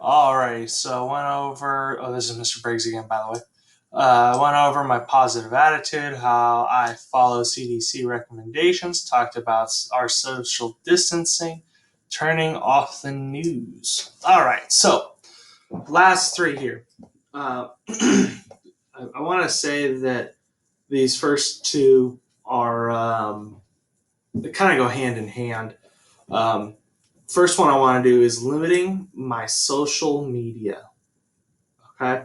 Alrighty, so I went over, this is Mr. Briggs again, by the way. I went over my positive attitude, how I follow CDC recommendations, talked about our social distancing, turning off the news. Alright, so last three here. I want to say that these first two are, they kind of go hand in hand. First one I want to do is limiting my social media. Okay.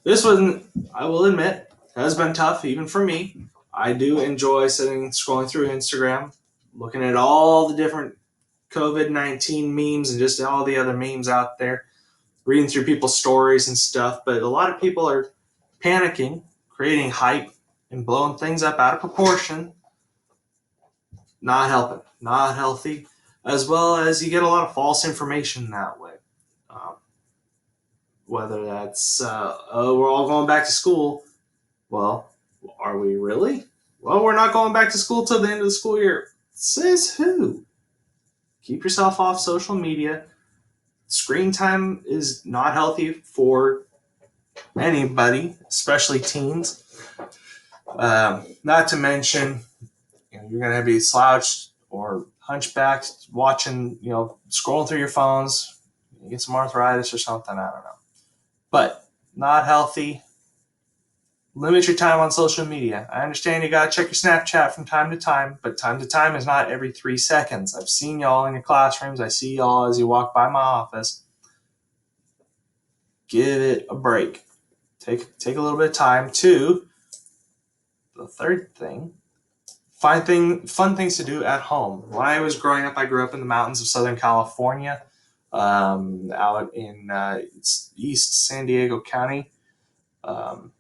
This one, I will admit, has been tough even for me. I do enjoy scrolling through Instagram, looking at all the different COVID-19 memes and just all the other memes out there, reading through people's stories and stuff. But a lot of people are panicking, creating hype, and blowing things up out of proportion. Not helping, not healthy, as well as you get a lot of false information that way. Um, whether that's, oh, we're all going back to school. Well, are we really? Well, we're not going back to school till the end of the school year. Says who? Keep yourself off social media. Screen time is not healthy for anybody, especially teens. Not to mention, you're going to be slouched or hunchbacked watching, scrolling through your phones. You get some arthritis or something. I don't know. But not healthy. Limit your time on social media. I understand you got to check your Snapchat from time to time, but time to time is not every 3 seconds. I've seen y'all in your classrooms. I see y'all as you walk by my office. Give it a break. Take a little bit of time. 2, the third thing, find fun things to do at home. When I was growing up, I grew up in the mountains of Southern California, out in East San Diego County.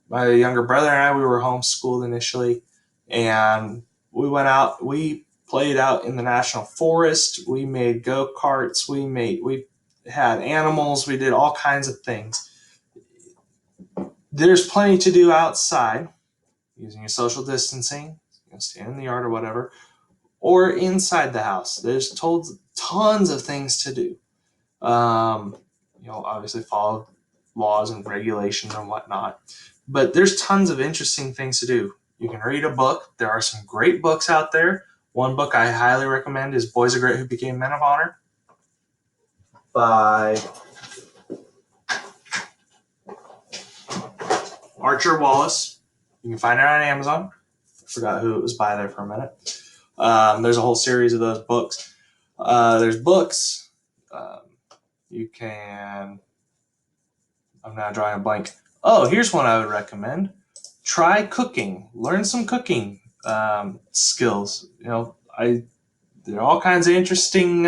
My younger brother and I, we were homeschooled initially, and we went out. We played out in the national forest. We made go-karts. We had animals. We did all kinds of things. There's plenty to do outside, using your social distancing, stand in the yard or whatever, or inside the house. There's tons of things to do. Obviously follow laws and regulations and whatnot. But there's tons of interesting things to do. You can read a book. There are some great books out there. One book I highly recommend is Boys Are Great Who Became Men of Honor by Archer Wallace. You can find it on Amazon. I forgot who it was by there for a minute. There's a whole series of those books. There's books. You can... I'm now drawing a blank. Oh, here's one I would recommend. Try cooking. Learn some cooking skills. There are all kinds of interesting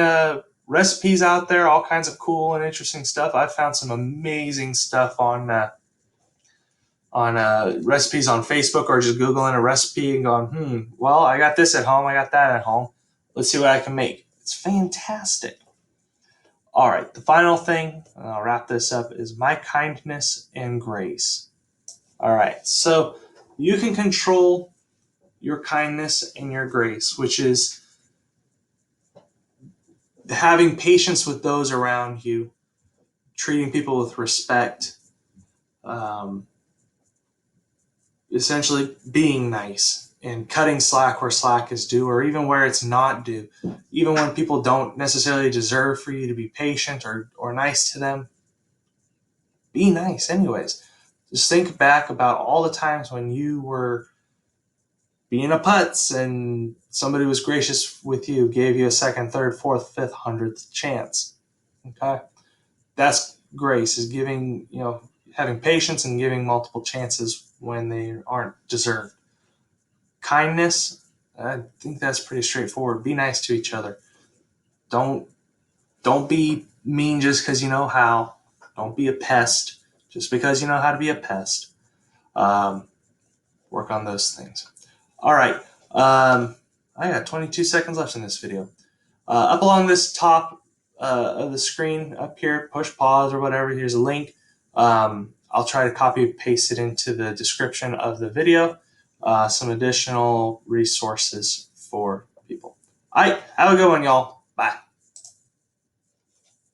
recipes out there, all kinds of cool and interesting stuff. I've found some amazing stuff on recipes on Facebook, or just Googling a recipe and going, well, I got this at home, I got that at home. Let's see what I can make. It's fantastic. All right, the final thing, and I'll wrap this up, is my kindness and grace. All right, so you can control your kindness and your grace, which is having patience with those around you, treating people with respect, essentially being nice and cutting slack where slack is due, or even where it's not due. Even when people don't necessarily deserve for you to be patient or nice to them, be nice anyways. Just think back about all the times when you were being a putz and somebody was gracious with you, gave you a second, third, fourth, fifth, 100th chance. Okay? That's grace, is giving, having patience and giving multiple chances when they aren't deserved. Kindness, I think that's pretty straightforward. Be nice to each other. Don't be mean just because you know how. Don't be a pest just because you know how to be a pest. Work on those things. All right. I got 22 seconds left in this video. Up along this top of the screen up here, push pause or whatever, here's a link. I'll try to copy and paste it into the description of the video. Some additional resources for people. All right, have a good one, y'all.